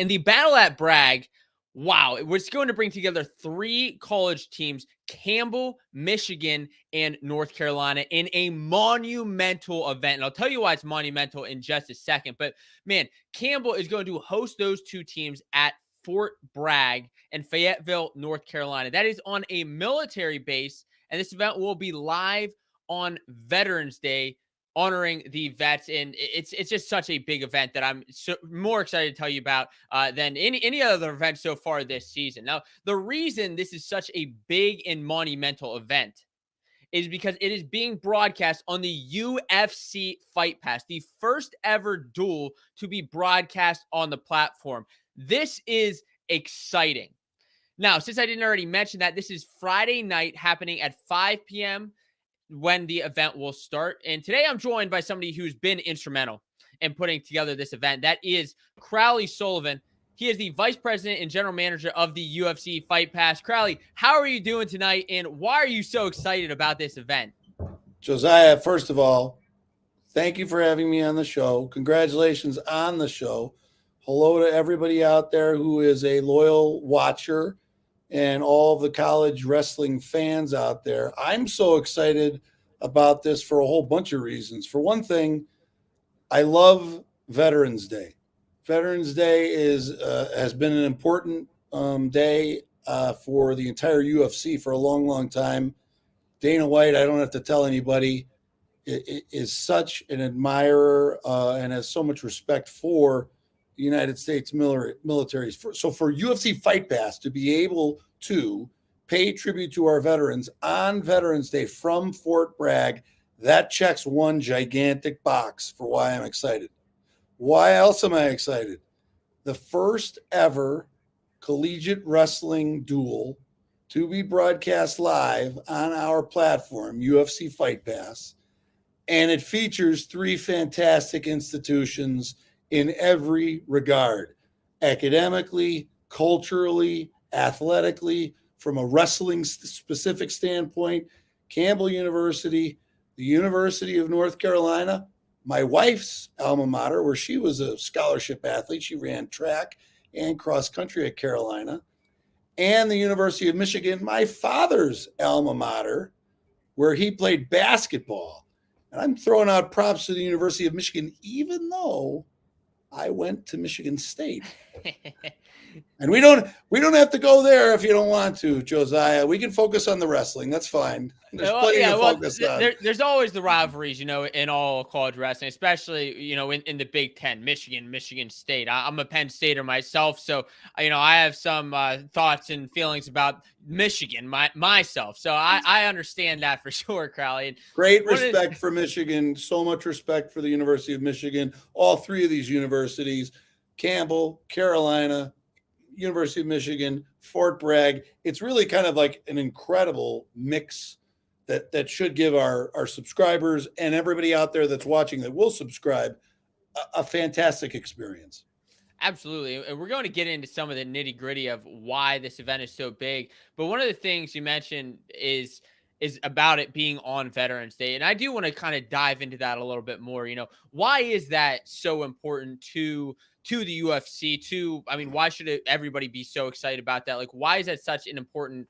And the battle at Bragg, wow, it's going to bring together 3 college teams, Campbell, Michigan, and North Carolina, in a monumental event. And I'll tell you why it's monumental in just a second. But man, Campbell is going to host those 2 teams at Fort Bragg in Fayetteville, North Carolina. That is on a military base, and this event will be live on Veterans Day, honoring the vets. And it's just such a big event that I'm more excited to tell you about than any other event so far this season. Now, the reason this is such a big and monumental event is because it is being broadcast on the UFC Fight Pass, the first ever duel to be broadcast on the platform. This is exciting. Now, since I didn't already mention that, this is Friday night, happening at 5 p.m. when the event will start. And today I'm joined by somebody who's been instrumental in putting together this event. That is Crowley Sullivan. He is the vice president and general manager of the UFC Fight Pass. Crowley, how are you doing tonight, and why are you so excited about this event? Josiah, first of all, thank you for having me on the show. Congratulations on the show. Hello to everybody out there who is a loyal watcher and all of the college wrestling fans out there. I'm so excited about this for a whole bunch of reasons. For one thing, I love Veterans Day. Veterans Day has been an important day for the entire UFC for a long, long time. Dana White, I don't have to tell anybody, is such an admirer and has so much respect for the United States military. So for UFC Fight Pass to be able to pay tribute to our veterans on Veterans Day from Fort Bragg, that checks one gigantic box for why I'm excited. Why else am I excited? The first ever collegiate wrestling duel to be broadcast live on our platform, UFC Fight Pass, and it features 3 fantastic institutions in every regard, academically, culturally, athletically, from a wrestling specific standpoint. Campbell University, the University of North Carolina, my wife's alma mater, where she was a scholarship athlete. She ran track and cross country at Carolina, and the University of Michigan, my father's alma mater, where he played basketball. And I'm throwing out props to the University of Michigan, even though I went to Michigan State. And we don't have to go there if you don't want to, Josiah. We can focus on the wrestling. That's fine. There's plenty to focus on. There's always the rivalries, in all college wrestling, especially, in the Big Ten, Michigan State. I'm a Penn Stater myself, so, I have some thoughts and feelings about Michigan myself. So I understand that for sure, Crowley. And great respect for Michigan. So much respect for the University of Michigan. All 3 of these universities, Campbell, Carolina, University of Michigan, Fort Bragg. It's really kind of like an incredible mix that should give our subscribers and everybody out there that's watching that will subscribe a fantastic experience. Absolutely. And we're going to get into some of the nitty gritty of why this event is so big. But one of the things you mentioned is about it being on Veterans Day. And I do want to kind of dive into that a little bit more. Why is that so important to the UFC? Why should everybody be so excited about that? Like, why is that such an important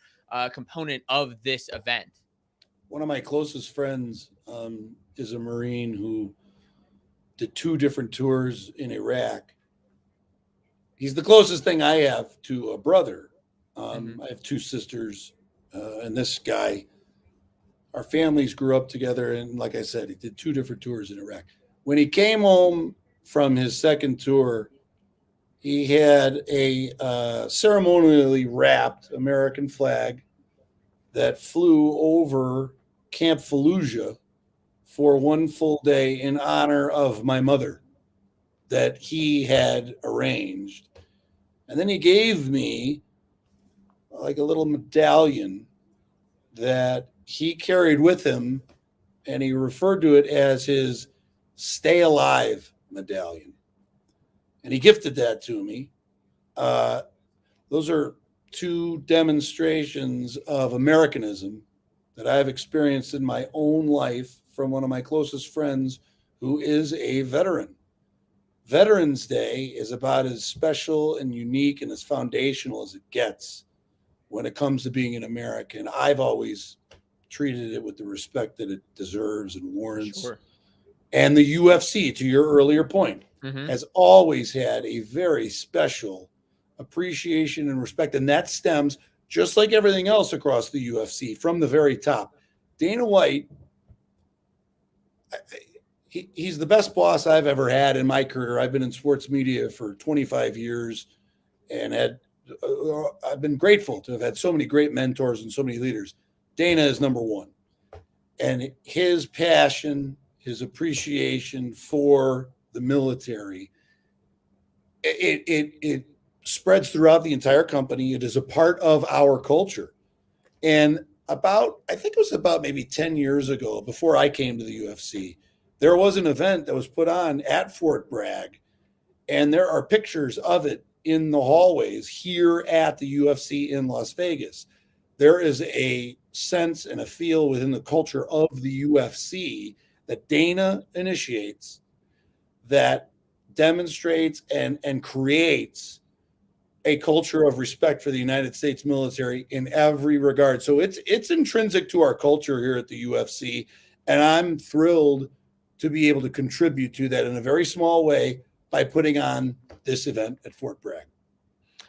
component of this event? One of my closest friends is a Marine who did 2 different tours in Iraq. He's the closest thing I have to a brother. I have 2 sisters, and this guy, our families grew up together. And like I said, he did 2 different tours in Iraq. When he came home from his second tour, he had a ceremonially wrapped American flag that flew over Camp Fallujah for 1 full day in honor of my mother that he had arranged. And then he gave me like a little medallion that he carried with him, and he referred to it as his Stay Alive medallion. And he gifted that to me. Those are 2 demonstrations of Americanism that I've experienced in my own life from one of my closest friends who is a veteran. Veterans Day is about as special and unique and as foundational as it gets when it comes to being an American. I've always treated it with the respect that it deserves and warrants. Sure. And the UFC, to your earlier point, has always had a very special appreciation and respect. And that stems, just like everything else across the UFC, from the very top. Dana White, he's the best boss I've ever had in my career. I've been in sports media for 25 years and I've been grateful to have had so many great mentors and so many leaders. Dana is number one. And his passion, his appreciation for the military, it spreads throughout the entire company. It is a part of our culture. And I think it was about maybe 10 years ago, before I came to the UFC, there was an event that was put on at Fort Bragg, and there are pictures of it in the hallways here at the UFC in Las Vegas. There is a sense and a feel within the culture of the UFC that Dana initiates that demonstrates and creates a culture of respect for the United States military in every regard. So it's intrinsic to our culture here at the UFC, and I'm thrilled to be able to contribute to that in a very small way by putting on this event at Fort Bragg.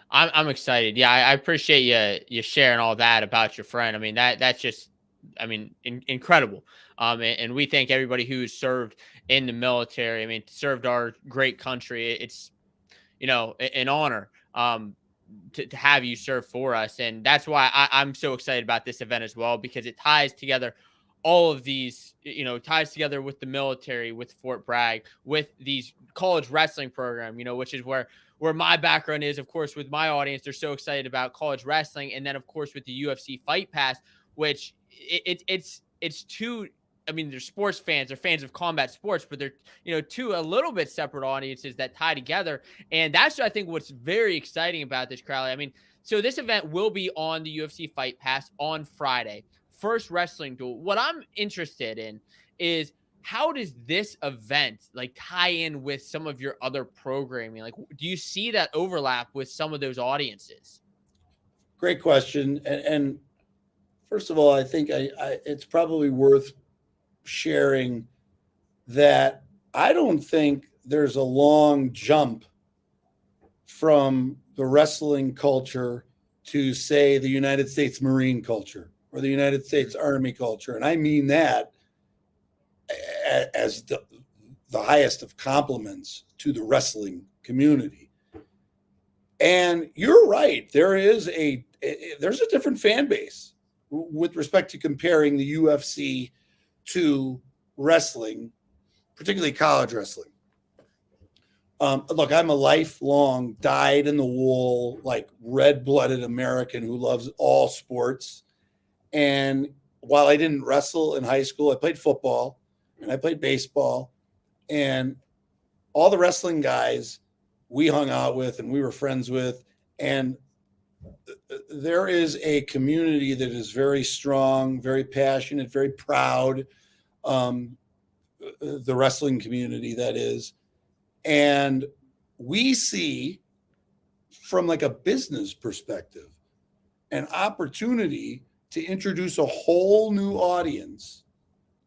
I'm excited. Yeah, I appreciate you sharing all that about your friend. I mean, that's just, incredible. And we thank everybody who's served in the military. I mean, served our great country. It's, an honor to have you serve for us. And that's why I'm so excited about this event as well, because it ties together all of these, ties together with the military, with Fort Bragg, with these college wrestling program, which is where my background is. Of course, with my audience, they're so excited about college wrestling. And then, of course, with the UFC Fight Pass, which it's two, they're sports fans, they're fans of combat sports, but they're, two a little bit separate audiences that tie together. And that's, I think, what's very exciting about this, Crowley. So this event will be on the UFC Fight Pass on Friday. First wrestling duel. What I'm interested in is, how does this event tie in with some of your other programming? Do you see that overlap with some of those audiences? Great question. And first of all, I think it's probably worth sharing that I don't think there's a long jump from the wrestling culture to, say, the United States Marine culture or the United States Army culture. And I mean that as the highest of compliments to the wrestling community. And you're right. There's a different fan base with respect to comparing the UFC to wrestling, particularly college wrestling. Look, I'm a lifelong, dyed-in-the-wool, red-blooded American who loves all sports. And while I didn't wrestle in high school, I played football and I played baseball. And all the wrestling guys we hung out with and we were friends with. And there is a community that is very strong, very passionate, very proud. The wrestling community, that is. And we see, from a business perspective, an opportunity to introduce a whole new audience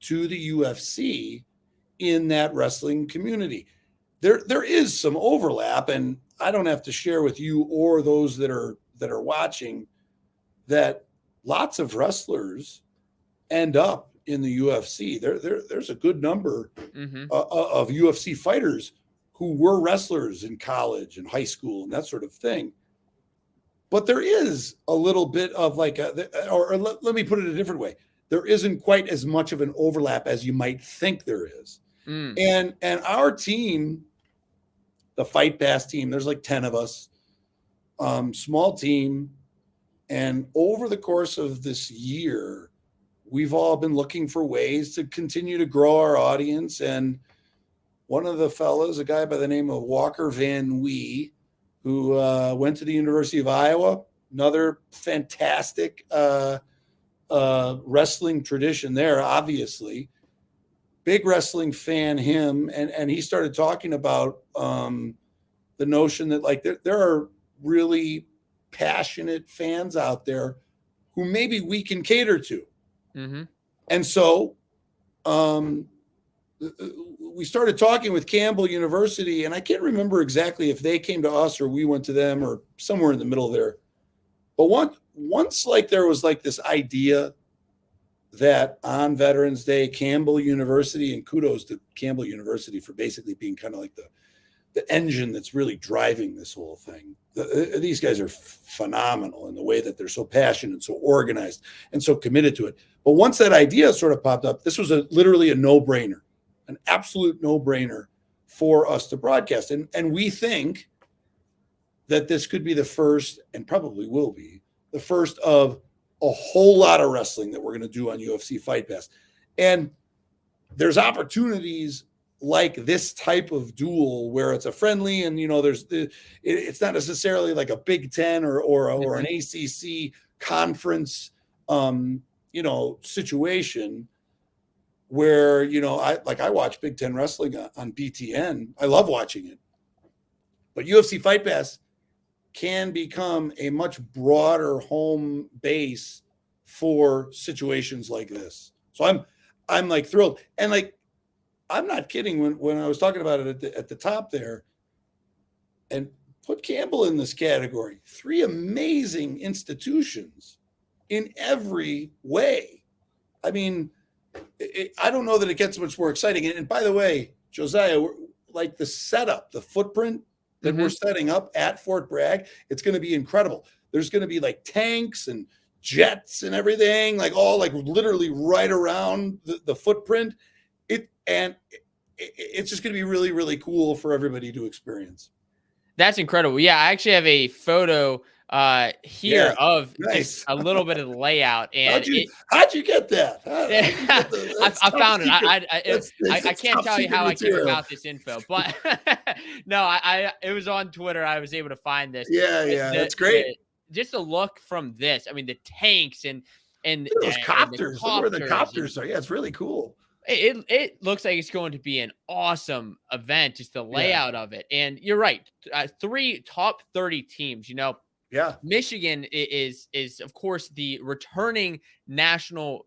to the UFC in that wrestling community. There is some overlap, and I don't have to share with you or those that are watching that lots of wrestlers end up in the UFC. There's a good number of UFC fighters who were wrestlers in college and high school and that sort of thing. But there is a little bit of let me put it a different way. There isn't quite as much of an overlap as you might think there is. And our team, the Fight Pass team, there's 10 of us, small team. And over the course of this year, we've all been looking for ways to continue to grow our audience. And one of the fellows, a guy by the name of Walker Van Wee, who went to the University of Iowa, another fantastic wrestling tradition there, obviously. big wrestling fan, him, and he started talking about the notion that like there are really passionate fans out there who maybe we can cater to. Mm-hmm. And so we started talking with Campbell University, and I can't remember exactly if they came to us or we went to them or somewhere in the middle there. But once like there was like this idea that on Veterans Day, Campbell University, and kudos to Campbell University for basically being kind of like the engine that's really driving this whole thing. These guys are phenomenal in the way that they're so passionate, so organized, and so committed to it. But once that idea sort of popped up, this was literally a no-brainer, an absolute no-brainer for us to broadcast. And we think that this could be the first, and probably will be, the first of a whole lot of wrestling that we're going to do on UFC Fight Pass. And there's opportunities like this type of duel where it's a friendly, and it's not necessarily like a Big Ten or an ACC conference situation where I watch Big Ten wrestling on BTN. I love watching it, but UFC Fight Pass can become a much broader home base for situations like this. So I'm like thrilled, and like I'm not kidding when I was talking about it at the top there, and put Campbell in this category. 3 amazing institutions in every way. I mean, I don't know that it gets much more exciting. And by the way, Josiah, like the setup, the footprint that we're setting up at Fort Bragg, it's going to be incredible. There's going to be like tanks and jets and everything, like all like literally right around the footprint. It's just going to be really, really cool for everybody to experience. That's incredible. Yeah, I actually have a photo here of just a little bit of the layout. And how'd you get that? I found it. I can't tell you how I came about this info, but no, it was on Twitter. I was able to find this. Yeah, that's great. Just a look from this. I mean, the tanks and those copters. Look where the copters are. Yeah, it's really cool. It looks like it's going to be an awesome event, just the layout of it. And you're right. 3 top 30 teams, Yeah. Michigan is of course the returning national.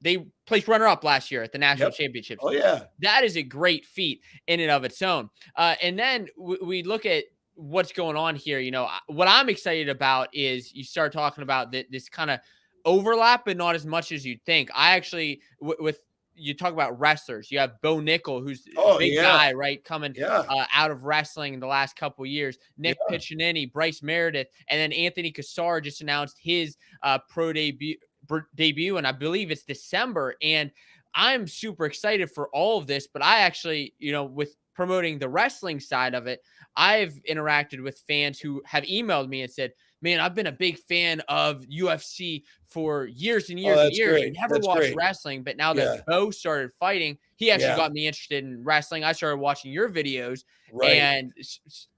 They placed runner-up last year at the national championships. Oh yeah, that is a great feat in and of its own. And then we look at what's going on here. What I'm excited about is you start talking about this kind of overlap, but not as much as you'd think. I actually with you talk about wrestlers. You have Bo Nickel, who's a big guy, right? Coming out of wrestling in the last couple of years. Nick Piccinini, Bryce Meredith, and then Anthony Cassar just announced his pro debut, and I believe it's December. And I'm super excited for all of this. But I actually, with promoting the wrestling side of it, I've interacted with fans who have emailed me and said, man, I've been a big fan of UFC for years and years and years. Great. Never watched wrestling, but now that Bo started fighting, he actually got me interested in wrestling. I started watching your videos and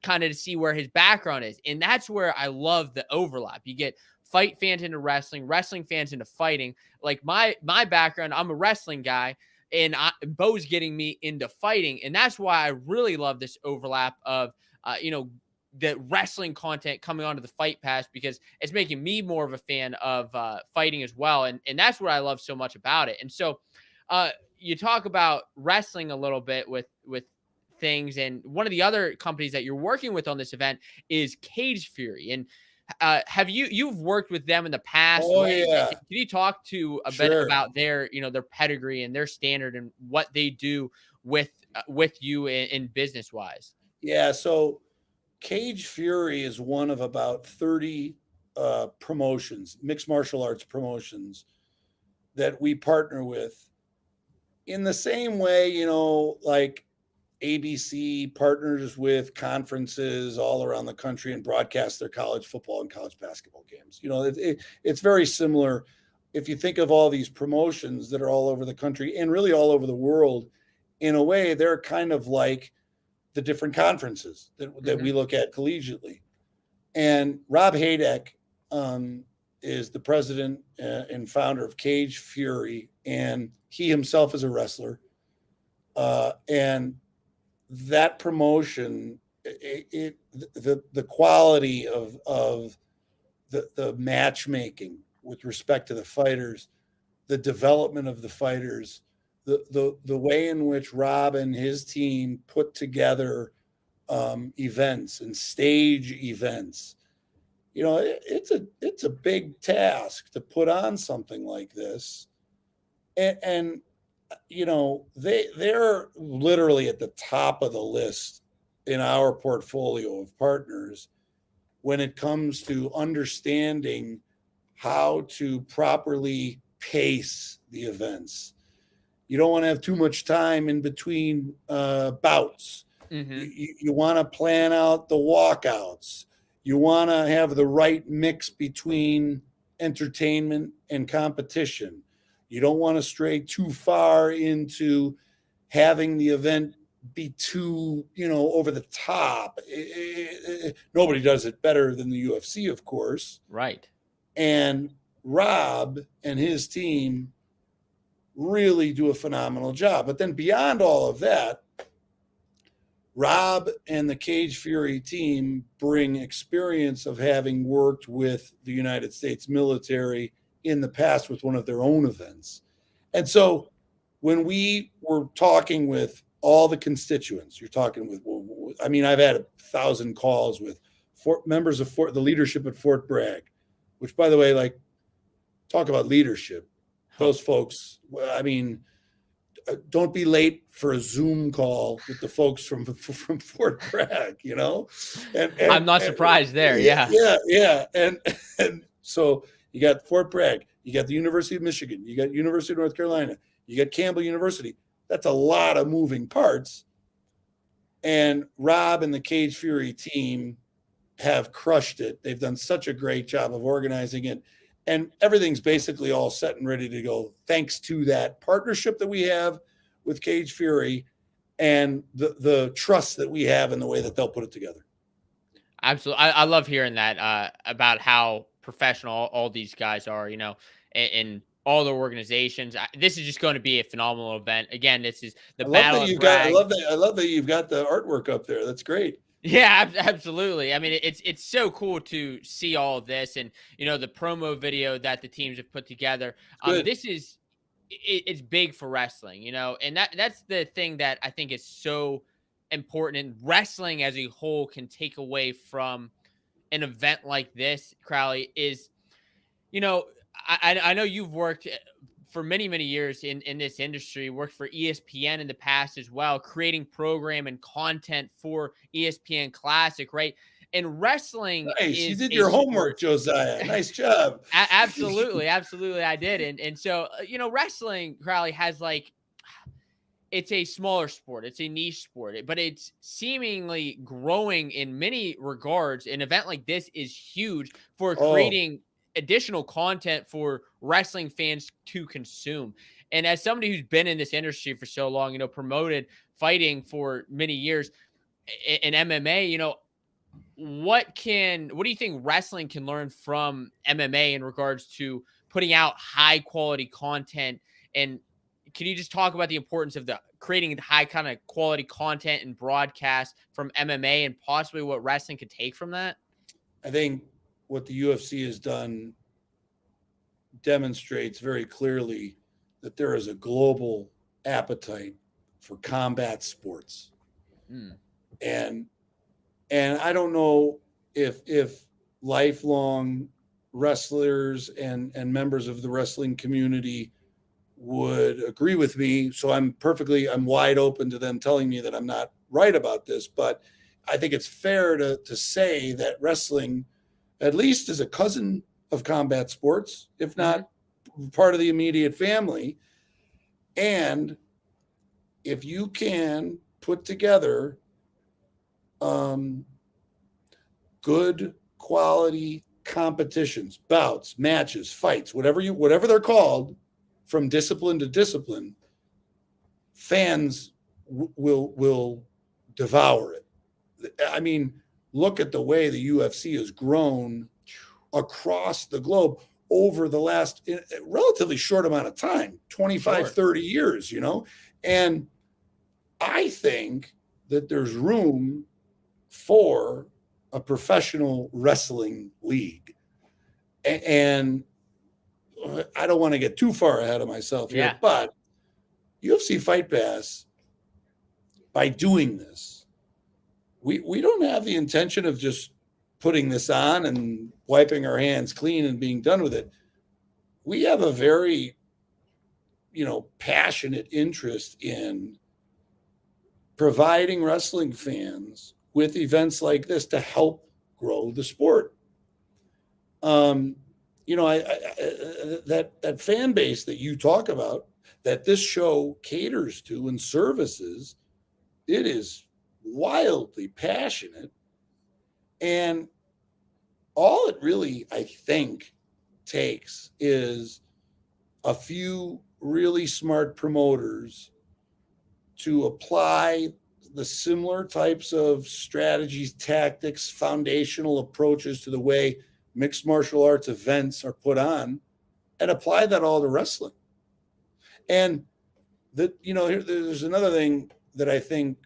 kind of to see where his background is. And that's where I love the overlap. You get fight fans into wrestling fans into fighting. Like my background, I'm a wrestling guy, and Bo's getting me into fighting. And that's why I really love this overlap of, the wrestling content coming onto the Fight Pass, because it's making me more of a fan of fighting as well. And that's what I love so much about it. And so you talk about wrestling a little bit with things. And one of the other companies that you're working with on this event is Cage Fury. And have you've worked with them in the past? Oh, yeah. Can you talk to a bit about their, their pedigree and their standard and what they do with you in business wise? Yeah. So Cage Fury is one of about 30 promotions, mixed martial arts promotions that we partner with in the same way, like ABC partners with conferences all around the country and broadcast their college football and college basketball games. It's very similar. If you think of all these promotions that are all over the country and really all over the world, in a way, they're kind of like the different conferences that we look at collegiately. And Rob Haydek is the president and founder of Cage Fury, and he himself is a wrestler. And that promotion, the quality of the matchmaking with respect to the fighters, the development of the fighters, the way in which Rob and his team put together events and stage events. It's a big task to put on something like this, and they're literally at the top of the list in our portfolio of partners when it comes to understanding how to properly pace the events. You don't want to have too much time in between bouts. Mm-hmm. You want to plan out the walkouts. You want to have the right mix between entertainment and competition. You don't want to stray too far into having the event be too, over the top. Nobody does it better than the UFC, of course. Right. And Rob and his team really do a phenomenal job. But then beyond all of that, Rob and the Cage Fury team bring experience of having worked with the United States military in the past with one of their own events. And so when we were talking with all the constituents, you're talking with, I've had 1,000 calls with members of the leadership at Fort Bragg, which, by the way, talk about leadership. Those folks, don't be late for a Zoom call with the folks from Fort Bragg, And I'm not surprised there. Yeah. And so you got Fort Bragg, you got the University of Michigan, you got University of North Carolina, you got Campbell University. That's a lot of moving parts. And Rob and the Cage Fury team have crushed it. They've done such a great job of organizing it. And everything's basically all set and ready to go, thanks to that partnership that we have with Cage Fury and the trust that we have in the way that they'll put it together. Absolutely. I love hearing that about how professional all these guys are, in all their organizations. This is just going to be a phenomenal event. Again, this is the Battle of Bragg. I love that you've got the artwork up there. That's great. Yeah, absolutely. I mean, it's so cool to see all of this, and the promo video that the teams have put together. It's big for wrestling, and that's the thing that I think is so important. And wrestling as a whole can take away from an event like this, Crowley, is, I know you've worked for many, many years in this industry, worked for ESPN in the past as well, creating program and content for ESPN Classic, right? And wrestling nice. You did your homework, Josiah. Nice job. Absolutely. I did. And so, wrestling, Crowley, has it's a smaller sport. It's a niche sport, but it's seemingly growing in many regards. An event like this is huge for creating additional content for wrestling fans to consume. And as somebody who's been in this industry for so long, promoted fighting for many years in MMA, what do you think wrestling can learn from MMA in regards to putting out high quality content? And can you just talk about the importance of creating high kind of quality content and broadcast from MMA, and possibly what wrestling could take from that? I think what the UFC has done demonstrates very clearly that there is a global appetite for combat sports. And I don't know if lifelong wrestlers and members of the wrestling community would agree with me. So I'm wide open to them telling me that I'm not right about this, but I think it's fair to say that wrestling, at least as a cousin of combat sports, if not part of the immediate family. And if you can put together good quality competitions, bouts, matches, fights, whatever they're called, from discipline to discipline, fans will devour it. I mean, look at the way the UFC has grown across the globe over the last relatively short amount of time, 25, 30 years, and I think that there's room for a professional wrestling league. And I don't want to get too far ahead of myself here, but UFC Fight Pass, by doing this, we don't have the intention of just putting this on and wiping our hands clean and being done with it. We have a very, passionate interest in providing wrestling fans with events like this to help grow the sport. That fan base that you talk about, that this show caters to and services, it is wildly passionate. And all it really, I think, takes is a few really smart promoters to apply the similar types of strategies, tactics, foundational approaches to the way mixed martial arts events are put on, and apply that all to wrestling. And there's another thing that I think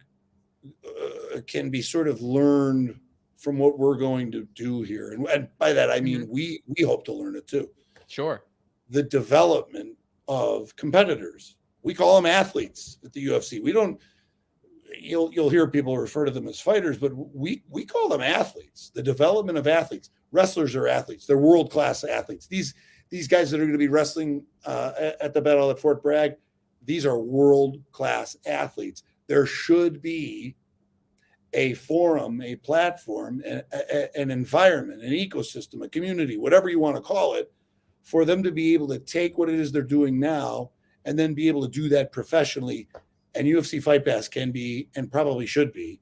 can be sort of learned from what we're going to do here. And by that, I mean, we hope to learn it too. Sure. The development of competitors. We call them athletes at the UFC. We don't, you'll hear people refer to them as fighters, but we call them athletes. The development of athletes. Wrestlers are athletes. They're world-class athletes. These guys that are going to be wrestling at the battle at Fort Bragg, these are world-class athletes. There should be a forum, a platform, an environment, an ecosystem, a community, whatever you want to call it, for them to be able to take what it is they're doing now and then be able to do that professionally. And UFC Fight Pass can be, and probably should be,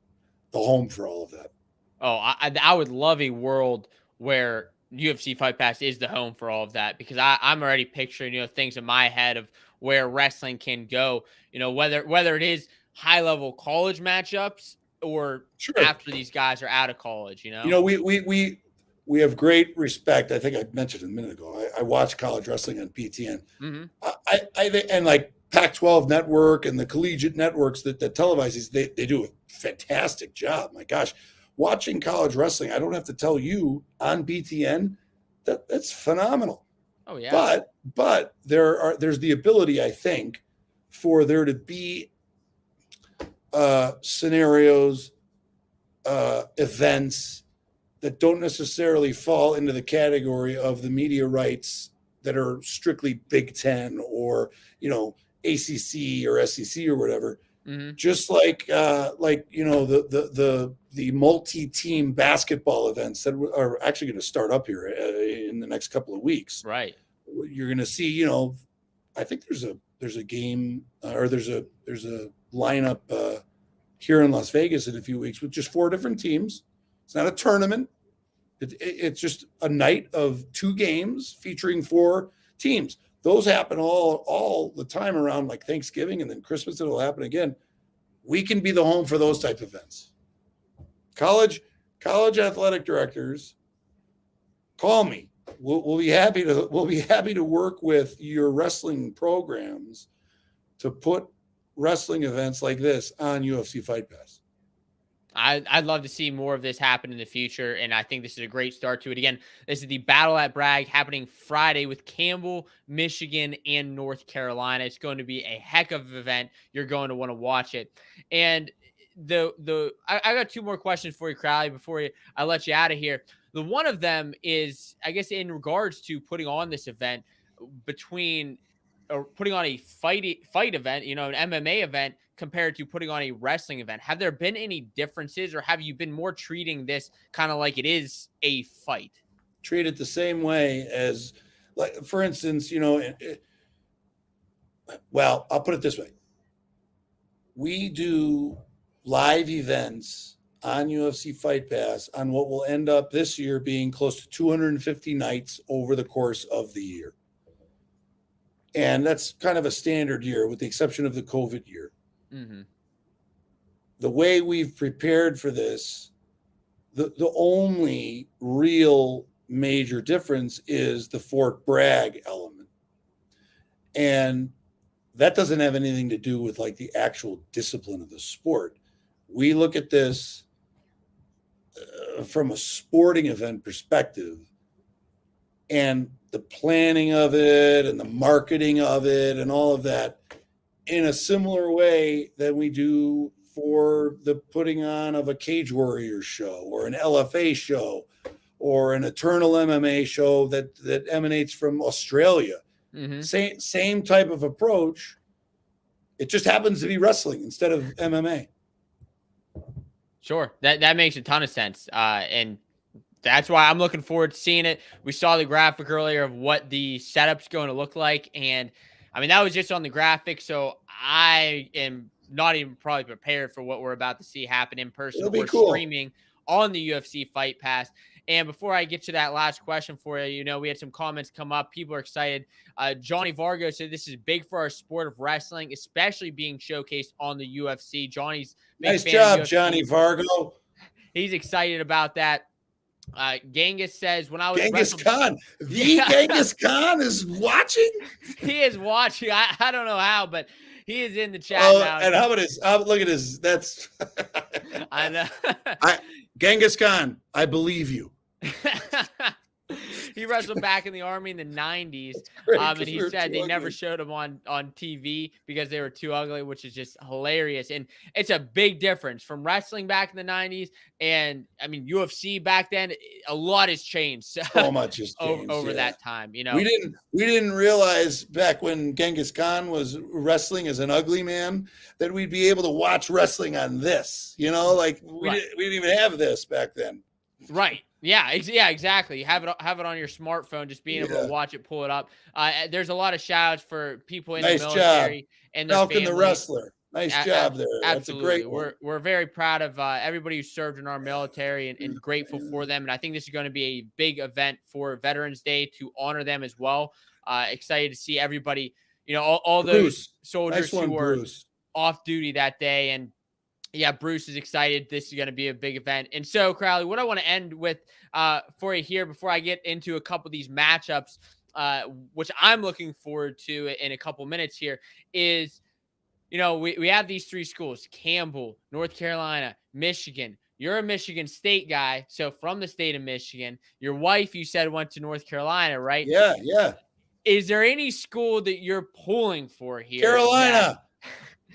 the home for all of that. Oh, I would love a world where UFC Fight Pass is the home for all of that, because I'm already picturing, things in my head of where wrestling can go, whether it is high level college matchups or after these guys are out of college, we have great respect. I think I mentioned a minute ago, I watch college wrestling on PTN. And like Pac-12 network and the collegiate networks that televise these, they do a fantastic job. My gosh, watching college wrestling, I don't have to tell you, on BTN, that's phenomenal. Oh yeah. But there's the ability, I think, for there to be scenarios, events that don't necessarily fall into the category of the media rights that are strictly Big Ten or ACC or SEC or whatever. Just like the multi-team basketball events that are actually going to start up here in the next couple of weeks. Right. You're going to see, I think there's a game or there's a lineup here in Las Vegas in a few weeks with just 4 different teams. It's not a tournament. It's just a night of 2 games featuring 4 teams. Those happen all the time around like Thanksgiving, and then Christmas it'll happen again. We can be the home for those type of events. College athletic directors, call me. We'll be happy to work with your wrestling programs to put wrestling events like this on UFC Fight Pass. I'd love to see more of this happen in the future, and I think this is a great start to it. Again, this is the Battle at Bragg happening Friday with Campbell, Michigan, and North Carolina. It's going to be a heck of an event. You're going to want to watch it. And I got 2 more questions for you, Crowley, before I let you out of here. The one of them is, I guess, in regards to putting on this event putting on a fight event, an MMA event, compared to putting on a wrestling event. Have there been any differences, or have you been more treating this kind of like it is a fight? Treat it the same way as, like, for instance, well, I'll put it this way. We do live events on UFC Fight Pass on what will end up this year being close to 250 nights over the course of the year. And that's kind of a standard year with the exception of the COVID year. The way we've prepared for this, the only real major difference is the Fort Bragg element. And that doesn't have anything to do with like the actual discipline of the sport. We look at this from a sporting event perspective, and the planning of it and the marketing of it and all of that in a similar way that we do for the putting on of a Cage Warriors show or an LFA show or an Eternal MMA show that emanates from Australia. Mm-hmm. Same type of approach. It just happens to be wrestling instead of MMA. Sure. That makes a ton of sense. And that's why I'm looking forward to seeing it. We saw the graphic earlier of what the setup's going to look like. And I mean, that was just on the graphic. So I am not even probably prepared for what we're about to see happen in person. It'll be or cool. Streaming on the UFC Fight Pass. And before I get to that last question for you, we had some comments come up. People are excited. Johnny Vargo said this is big for our sport of wrestling, especially being showcased on the UFC. Johnny's big nice fan job, of UFC. Johnny Vargo. He's excited about that. Genghis says when I was Genghis Khan, Genghis Khan is watching. He is watching. I don't know how, but he is in the chat now. And how about his? Look at his. That's. I know. Genghis Khan, I believe you. He wrestled back in the Army in the 90s. And he said they never showed him on TV because they were too ugly, which is just hilarious. And it's a big difference from wrestling back in the 90s. And I mean, UFC back then, a lot has changed. So much has changed over that time. We didn't realize back when Genghis Khan was wrestling as an ugly man that we'd be able to watch wrestling on this, we didn't even have this back then. Right. Yeah, exactly. Have it on your smartphone, just being able to watch it, pull it up. There's a lot of shout outs for people in the military job. and their Falcon family. the Wrestler. Nice job there. Absolutely. That's a great one. We're very proud of everybody who served in our military and grateful for them. And I think this is going to be a big event for Veterans Day to honor them as well. Excited to see everybody, all those soldiers who were off duty that day. And yeah, Bruce is excited. This is going to be a big event. And so, Crowley, what I want to end with for you here before I get into a couple of these matchups, which I'm looking forward to in a couple minutes here, is, we have these three schools: Campbell, North Carolina, Michigan. You're a Michigan State guy, so from the state of Michigan. Your wife, you said, went to North Carolina, right? Yeah. Is there any school that you're pulling for here? Carolina.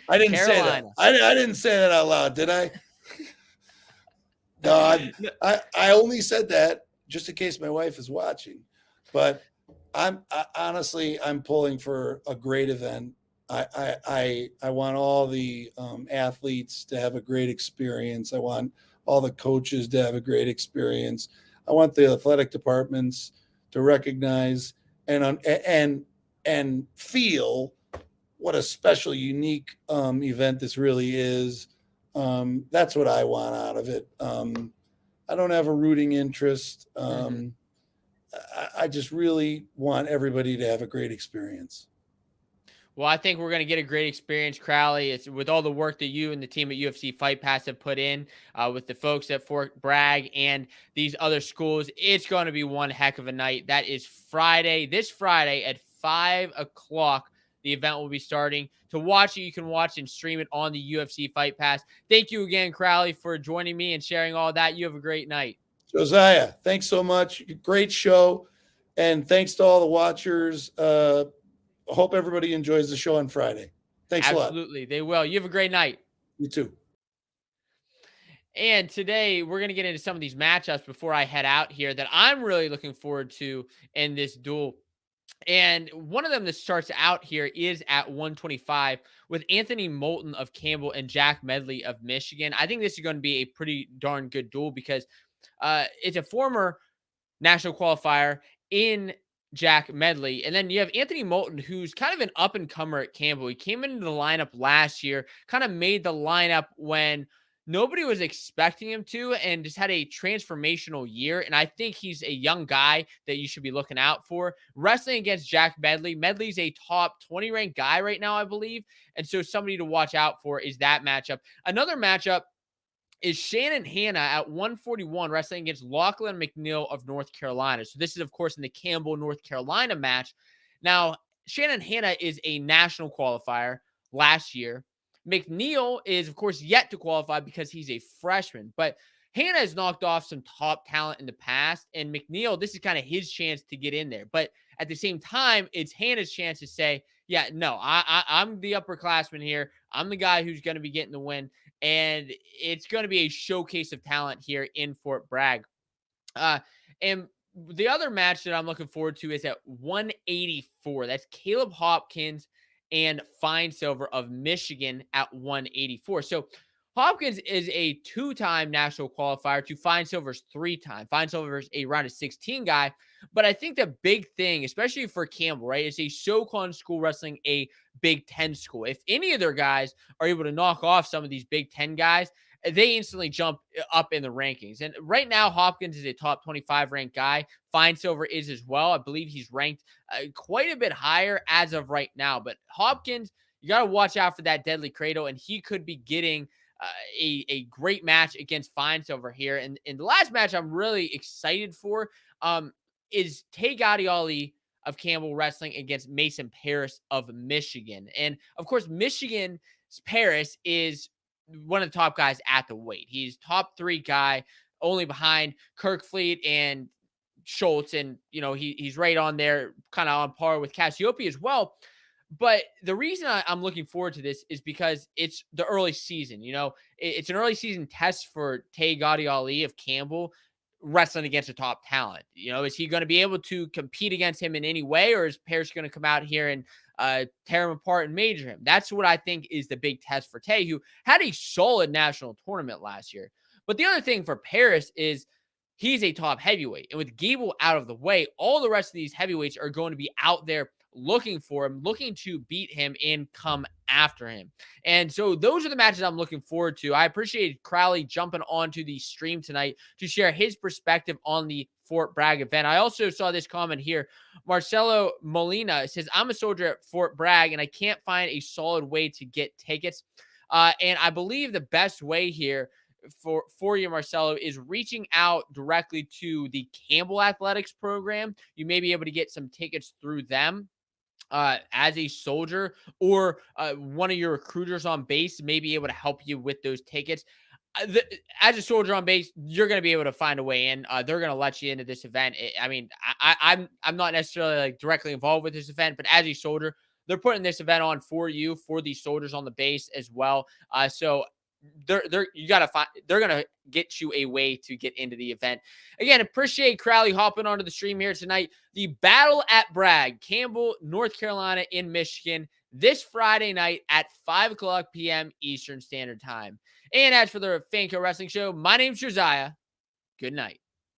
I didn't say that. I didn't say that out loud, did I? No, I only said that just in case my wife is watching. But I'm pulling for a great event. I want all the athletes to have a great experience. I want all the coaches to have a great experience. I want the athletic departments to recognize and feel what a special, unique event this really is. That's what I want out of it. I don't have a rooting interest. I just really want everybody to have a great experience. Well, I think we're going to get a great experience, Crowley. It's with all the work that you and the team at UFC Fight Pass have put in with the folks at Fort Bragg and these other schools. It's going to be one heck of a night. That is this Friday at 5 o'clock. The event will be starting. To watch it, you can watch and stream it on the UFC Fight Pass. Thank you again, Crowley, for joining me and sharing all that. You have a great night. Josiah, thanks so much. Great show. And thanks to all the watchers. Hope everybody enjoys the show on Friday. Thanks a lot. Absolutely. They will. You have a great night. You too. And today we're going to get into some of these matchups before I head out here that I'm really looking forward to in this duel. And one of them that starts out here is at 125 with Anthony Moulton of Campbell and Jack Medley of Michigan. I think this is going to be a pretty darn good duel because it's a former national qualifier in Jack Medley. And then you have Anthony Moulton, who's kind of an up-and-comer at Campbell. He came into the lineup last year, kind of made the lineup when nobody was expecting him to, and just had a transformational year. And I think he's a young guy that you should be looking out for. Wrestling against Jack Medley. Medley's a top 20 ranked guy right now, I believe. And so somebody to watch out for is that matchup. Another matchup is Shannon Hanna at 141 wrestling against Lachlan McNeil of North Carolina. So this is, of course, in the Campbell, North Carolina match. Now, Shannon Hanna is a national qualifier last year. McNeil is, of course, yet to qualify because he's a freshman. But Hanna has knocked off some top talent in the past. And McNeil, this is kind of his chance to get in there. But at the same time, it's Hanna's chance to say, yeah, no, I'm the upperclassman here. I'm the guy who's going to be getting the win. And it's going to be a showcase of talent here in Fort Bragg. And the other match that I'm looking forward to is at 184. That's Caleb Hopkins and Fine Silver of Michigan at 184. So Hopkins is a two-time national qualifier to Fine Silver's three-time. Fine Silver's a round of 16 guy. But I think the big thing, especially for Campbell, right, is a SoCon school wrestling a Big Ten school. If any of their guys are able to knock off some of these Big Ten guys, they instantly jump up in the rankings. And right now, Hopkins is a top 25 ranked guy. Fine Silver is as well. I believe he's ranked quite a bit higher as of right now. But Hopkins, you got to watch out for that deadly cradle, and he could be getting a great match against Fine Silver here. And the last match I'm really excited for is Tay Gaudiali of Campbell Wrestling against Mason Paris of Michigan. And of course, Michigan's Paris is one of the top guys at the weight. He's top 3 guy, only behind Kirkfleet and Schultz. And, he's right on there, kind of on par with Cassiope as well. But the reason I'm looking forward to this is because it's the early season. It's an early season test for Tay Gaudiali of Campbell wrestling against a top talent. Is he going to be able to compete against him in any way, or is Paris going to come out here and tear him apart and major him? That's what I think is the big test for Tay, who had a solid national tournament last year. But the other thing for Paris is he's a top heavyweight. And with Gable out of the way, all the rest of these heavyweights are going to be out there looking for him, looking to beat him and come after him. And so those are the matches I'm looking forward to. I appreciate Crowley jumping onto the stream tonight to share his perspective on the Fort Bragg event. I also saw this comment here. Marcelo Molina says, I'm a soldier at Fort Bragg and I can't find a solid way to get tickets. And I believe the best way here for you, Marcelo, is reaching out directly to the Campbell Athletics program. You may be able to get some tickets through them. As a soldier, or one of your recruiters on base may be able to help you with those tickets. As a soldier on base, you're going to be able to find a way in. They're going to let you into this event. I'm not necessarily directly involved with this event, but as a soldier, they're putting this event on for you, for these soldiers on the base as well. So they're going to get you a way to get into the event. Again, appreciate Crowley hopping onto the stream here tonight. The Battle at Bragg, Campbell, North Carolina in Michigan, this Friday night at 5:00 p.m. Eastern Standard Time. And as for the Fanco Wrestling Show, my name's Josiah. Good night.